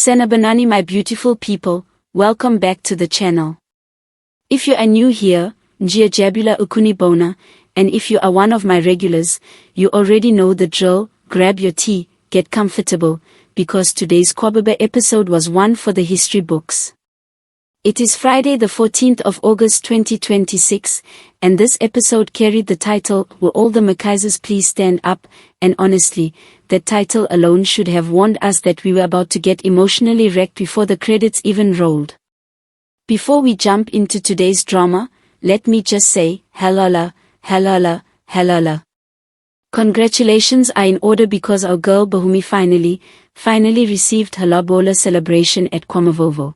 Sanibonani my beautiful people, welcome back to the channel. If you are new here, Njia Ukunibona, and if you are one of my regulars, you already know the drill. Grab your tea, get comfortable, because today's Kwababa episode was one for the history books. It is Friday the 14th of August 2026, and this episode carried the title, Will All the Makaizers Please Stand Up? And honestly, that title alone should have warned us that we were about to get emotionally wrecked before the credits even rolled. Before we jump into today's drama, let me just say, Halala, Halala, Halala. Congratulations are in order because our girl Bahumi finally received her Lobola celebration at Kwababa.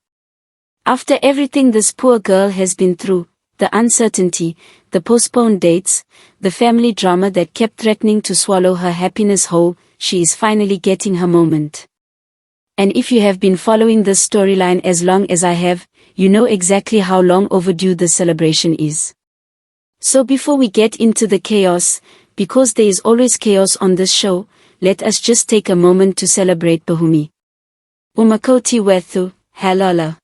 After everything this poor girl has been through, the uncertainty, the postponed dates, the family drama that kept threatening to swallow her happiness whole, she is finally getting her moment. And if you have been following this storyline as long as I have, you know exactly how long overdue the celebration is. So before we get into the chaos, because there is always chaos on this show, let us just take a moment to celebrate Bahumi. Umakoti wethu, Halala.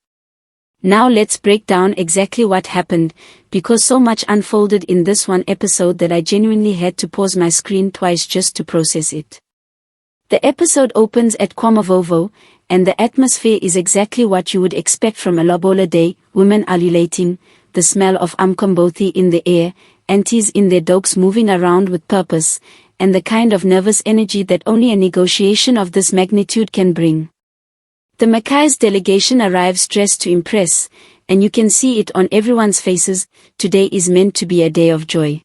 Now let's break down exactly what happened, because so much unfolded in this one episode that I genuinely had to pause my screen twice just to process it. The episode opens at Kwababa, and the atmosphere is exactly what you would expect from a Lobola day. Women ululating, the smell of mkombothi in the air, aunties in their dogs moving around with purpose, and the kind of nervous energy that only a negotiation of this magnitude can bring. The Makai's delegation arrives dressed to impress, and you can see it on everyone's faces. Today is meant to be a day of joy.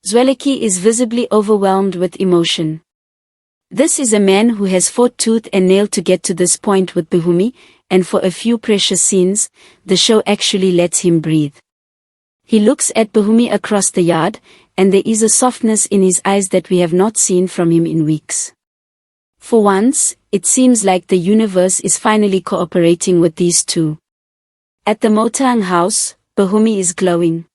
Zweleki is visibly overwhelmed with emotion. This is a man who has fought tooth and nail to get to this point with Bahumi, and for a few precious scenes, the show actually lets him breathe. He looks at Bahumi across the yard, and there is a softness in his eyes that we have not seen from him in weeks. For once, it seems like the universe is finally cooperating with these two. At the Motang house, Bahumi is glowing.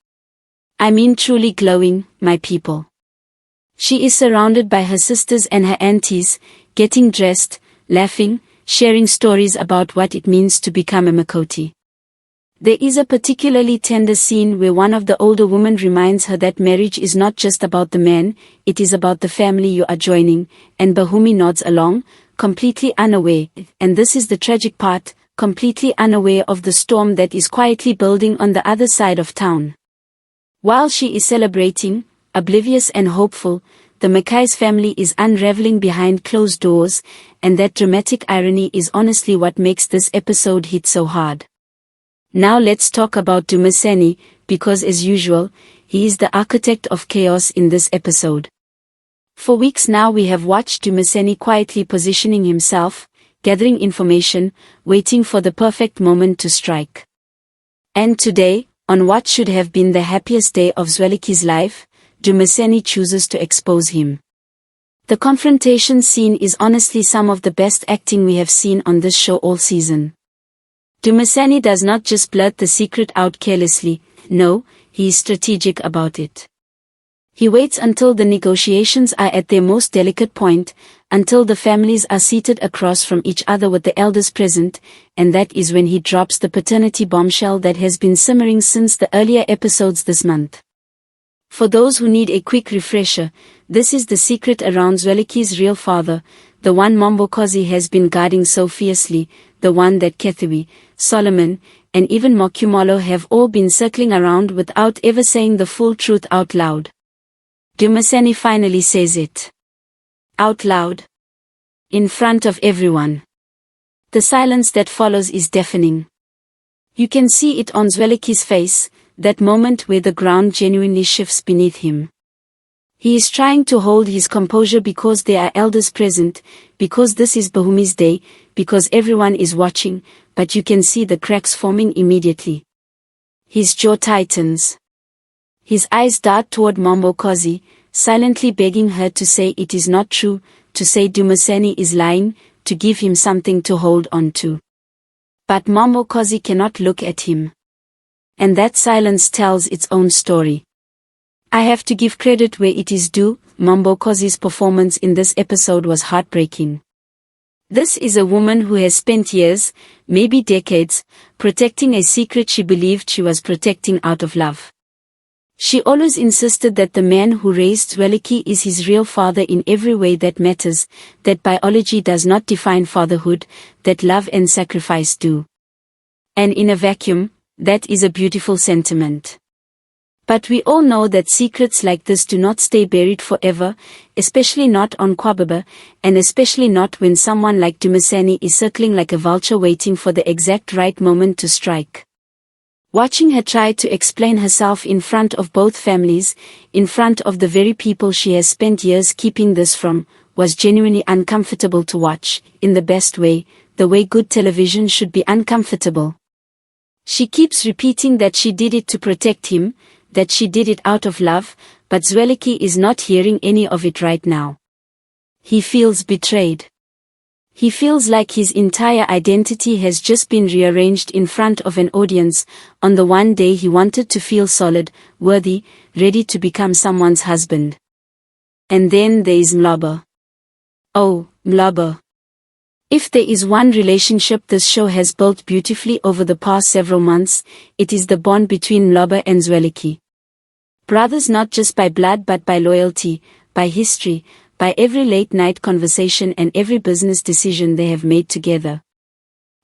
I mean truly glowing, my people. She is surrounded by her sisters and her aunties, getting dressed, laughing, sharing stories about what it means to become a Makoti. There is a particularly tender scene where one of the older women reminds her that marriage is not just about the man, it is about the family you are joining, and Bahumi nods along, completely unaware, and this is the tragic part, completely unaware of the storm that is quietly building on the other side of town. While she is celebrating, oblivious and hopeful, the Makai's family is unraveling behind closed doors, and that dramatic irony is honestly what makes this episode hit so hard. Now let's talk about Dumisani, because as usual, he is the architect of chaos in this episode. For weeks now we have watched Dumisani quietly positioning himself, gathering information, waiting for the perfect moment to strike. And today, on what should have been the happiest day of Zweliki's life, Dumisani chooses to expose him. The confrontation scene is honestly some of the best acting we have seen on this show all season. Dumisani does not just blurt the secret out carelessly, no, he is strategic about it. He waits until the negotiations are at their most delicate point, until the families are seated across from each other with the elders present, and that is when he drops the paternity bombshell that has been simmering since the earlier episodes this month. For those who need a quick refresher, this is the secret around Zweliki's real father, the one Mombokozi has been guarding so fiercely, the one that Kethiwi, Solomon, and even Mokumolo have all been circling around without ever saying the full truth out loud. Dumisani finally says it. Out loud. In front of everyone. The silence that follows is deafening. You can see it on Zweliki's face, that moment where the ground genuinely shifts beneath him. He is trying to hold his composure because there are elders present, because this is Bahumi's day, because everyone is watching, but you can see the cracks forming immediately. His jaw tightens. His eyes dart toward Mombokozi, silently begging her to say it is not true, to say Dumisani is lying, to give him something to hold on to. But Mombokozi cannot look at him. And that silence tells its own story. I have to give credit where it is due, Mombokozi's performance in this episode was heartbreaking. This is a woman who has spent years, maybe decades, protecting a secret she believed she was protecting out of love. She always insisted that the man who raised Zweleki is his real father in every way that matters, that biology does not define fatherhood, that love and sacrifice do. And in a vacuum, that is a beautiful sentiment. But we all know that secrets like this do not stay buried forever, especially not on Kwababa, and especially not when someone like Dumisani is circling like a vulture waiting for the exact right moment to strike. Watching her try to explain herself in front of both families, in front of the very people she has spent years keeping this from, was genuinely uncomfortable to watch, in the best way, the way good television should be uncomfortable. She keeps repeating that she did it to protect him, that she did it out of love, but Zweleki is not hearing any of it right now. He feels betrayed. He feels like his entire identity has just been rearranged in front of an audience, on the one day he wanted to feel solid, worthy, ready to become someone's husband. And then there is Mlobo. Oh, Mlobo. If there is one relationship this show has built beautifully over the past several months, it is the bond between Mlobo and Zweleki. Brothers not just by blood but by loyalty, by history, by every late-night conversation and every business decision they have made together.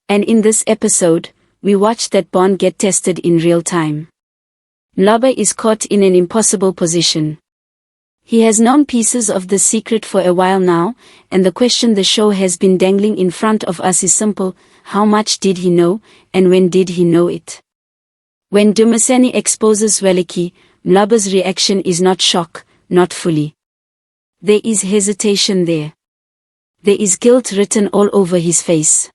And in this episode, we watch that bond get tested in real time. Mlobo is caught in an impossible position. He has known pieces of the secret for a while now, and the question the show has been dangling in front of us is simple: how much did he know, and when did he know it? When Dumisani exposes Zweleki, Mlobo's reaction is not shock, not fully. There is hesitation there. There is guilt written all over his face.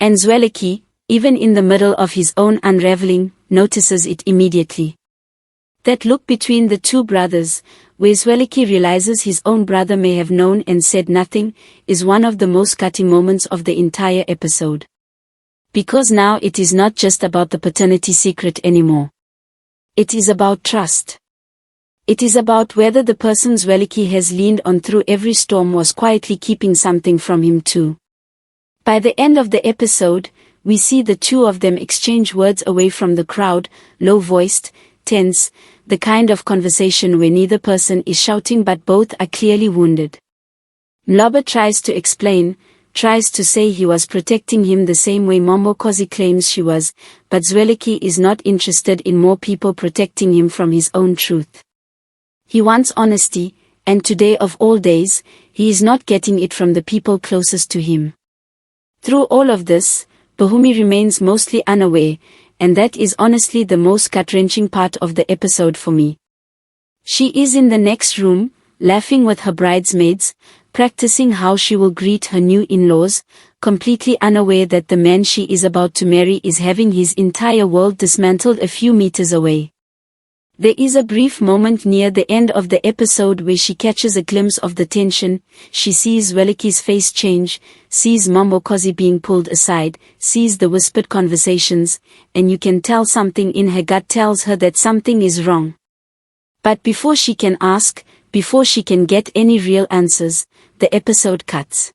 And Zweleki, even in the middle of his own unraveling, notices it immediately. That look between the two brothers, where Zweleki realizes his own brother may have known and said nothing, is one of the most cutting moments of the entire episode. Because now it is not just about the paternity secret anymore. It is about trust. It is about whether the person Zweleki has leaned on through every storm was quietly keeping something from him too. By the end of the episode, we see the two of them exchange words away from the crowd, low-voiced, tense, the kind of conversation where neither person is shouting but both are clearly wounded. Mlobo tries to explain, tries to say he was protecting him the same way Mombokosi claims she was, but Zweleki is not interested in more people protecting him from his own truth. He wants honesty, and today of all days, he is not getting it from the people closest to him. Through all of this, Bahumi remains mostly unaware, and that is honestly the most gut-wrenching part of the episode for me. She is in the next room, laughing with her bridesmaids, practicing how she will greet her new in-laws, completely unaware that the man she is about to marry is having his entire world dismantled a few meters away. There is a brief moment near the end of the episode where she catches a glimpse of the tension. She sees Zweleki's face change, sees Mombokosi being pulled aside, sees the whispered conversations, and you can tell something in her gut tells her that something is wrong. But before she can ask, before she can get any real answers, the episode cuts.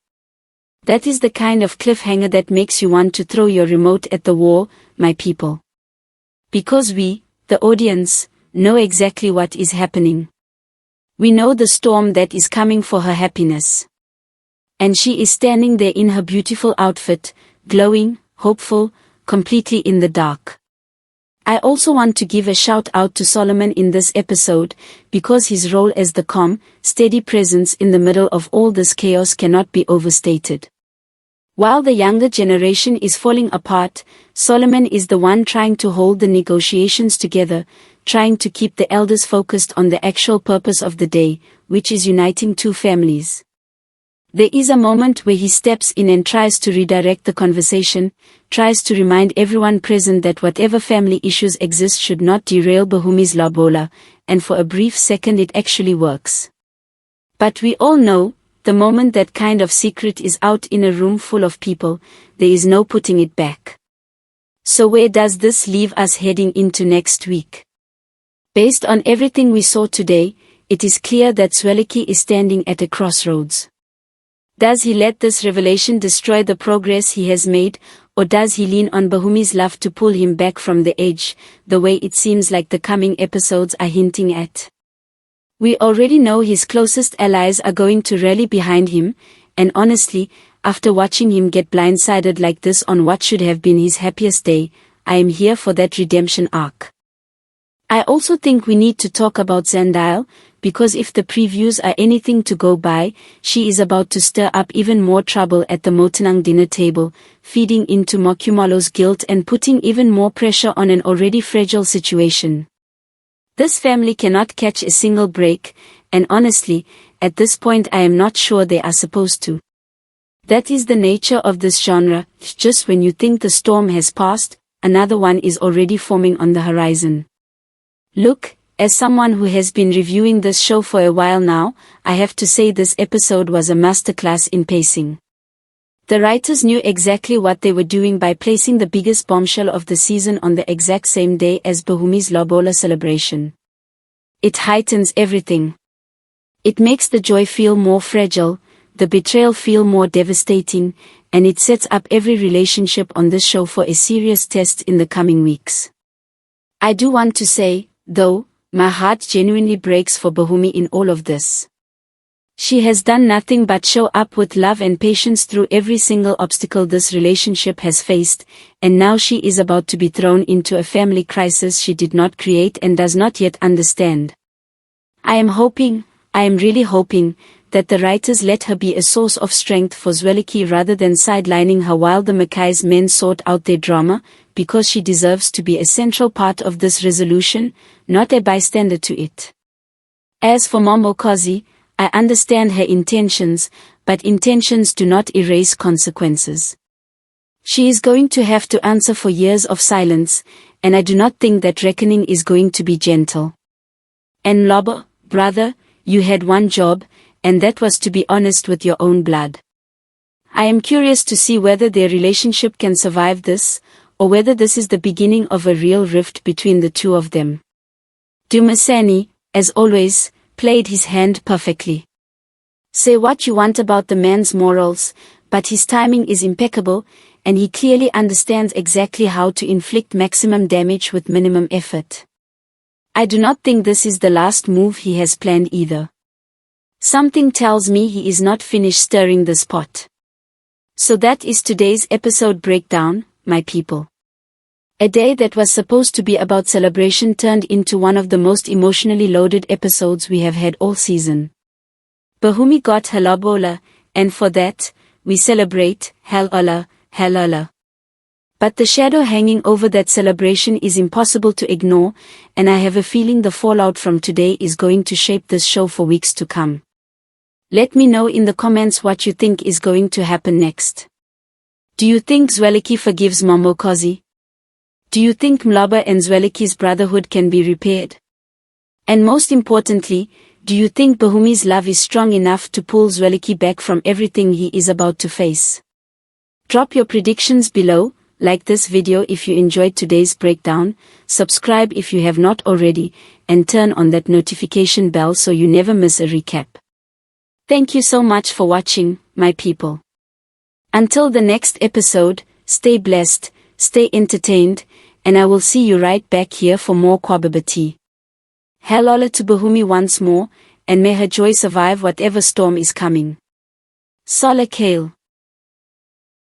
That is the kind of cliffhanger that makes you want to throw your remote at the wall, my people. Because we, the audience, know exactly what is happening. We know the storm that is coming for her happiness. And she is standing there in her beautiful outfit, glowing, hopeful, completely in the dark. I also want to give a shout out to Solomon in this episode, because his role as the calm, steady presence in the middle of all this chaos cannot be overstated. While the younger generation is falling apart, Solomon is the one trying to hold the negotiations together, trying to keep the elders focused on the actual purpose of the day, which is uniting two families. There is a moment where he steps in and tries to redirect the conversation, tries to remind everyone present that whatever family issues exist should not derail Bahumi's Lobola, and for a brief second it actually works. But we all know, the moment that kind of secret is out in a room full of people, there is no putting it back. So where does this leave us heading into next week? Based on everything we saw today, it is clear that Zweleki is standing at a crossroads. Does he let this revelation destroy the progress he has made, or does he lean on Bahumi's love to pull him back from the edge, the way it seems like the coming episodes are hinting at? We already know his closest allies are going to rally behind him, and honestly, after watching him get blindsided like this on what should have been his happiest day, I am here for that redemption arc. I also think we need to talk about Zendaya, because if the previews are anything to go by, she is about to stir up even more trouble at the Motenang dinner table, feeding into Mokumolo's guilt and putting even more pressure on an already fragile situation. This family cannot catch a single break, and honestly, at this point I am not sure they are supposed to. That is the nature of this genre. Just when you think the storm has passed, another one is already forming on the horizon. Look, as someone who has been reviewing this show for a while now, I have to say this episode was a masterclass in pacing. The writers knew exactly what they were doing by placing the biggest bombshell of the season on the exact same day as Bahumi's Lobola celebration. It heightens everything. It makes the joy feel more fragile, the betrayal feel more devastating, and it sets up every relationship on this show for a serious test in the coming weeks. I do want to say, though, my heart genuinely breaks for Bahumi in all of this. She has done nothing but show up with love and patience through every single obstacle this relationship has faced, and now she is about to be thrown into a family crisis she did not create and does not yet understand. I am really hoping, that the writers let her be a source of strength for Zwelithini rather than sidelining her while the Mackay's men sort out their drama, because she deserves to be a central part of this resolution, not a bystander to it. As for Momokozi, I understand her intentions, but intentions do not erase consequences. She is going to have to answer for years of silence, and I do not think that reckoning is going to be gentle. And Lobo, brother, you had one job, and that was to be honest with your own blood. I am curious to see whether their relationship can survive this, or whether this is the beginning of a real rift between the two of them. Dumasani, as always, played his hand perfectly. Say what you want about the man's morals, but his timing is impeccable, and he clearly understands exactly how to inflict maximum damage with minimum effort. I do not think this is the last move he has planned either. Something tells me he is not finished stirring this pot. So that is today's episode breakdown, my people. A day that was supposed to be about celebration turned into one of the most emotionally loaded episodes we have had all season. Bahumi got her Lobola, and for that, we celebrate, Halala, Halala. But the shadow hanging over that celebration is impossible to ignore, and I have a feeling the fallout from today is going to shape this show for weeks to come. Let me know in the comments what you think is going to happen next. Do you think Zwelithini forgives Momokozi? Do you think Mlaba and Zwelithini's brotherhood can be repaired? And most importantly, do you think Bahumi's love is strong enough to pull Zwelithini back from everything he is about to face? Drop your predictions below, like this video if you enjoyed today's breakdown, subscribe if you have not already, and turn on that notification bell so you never miss a recap. Thank you so much for watching, my people. Until the next episode, stay blessed, stay entertained, and I will see you right back here for more Kwababa tea. Halala to Bahumi once more, and may her joy survive whatever storm is coming. Sola Kale.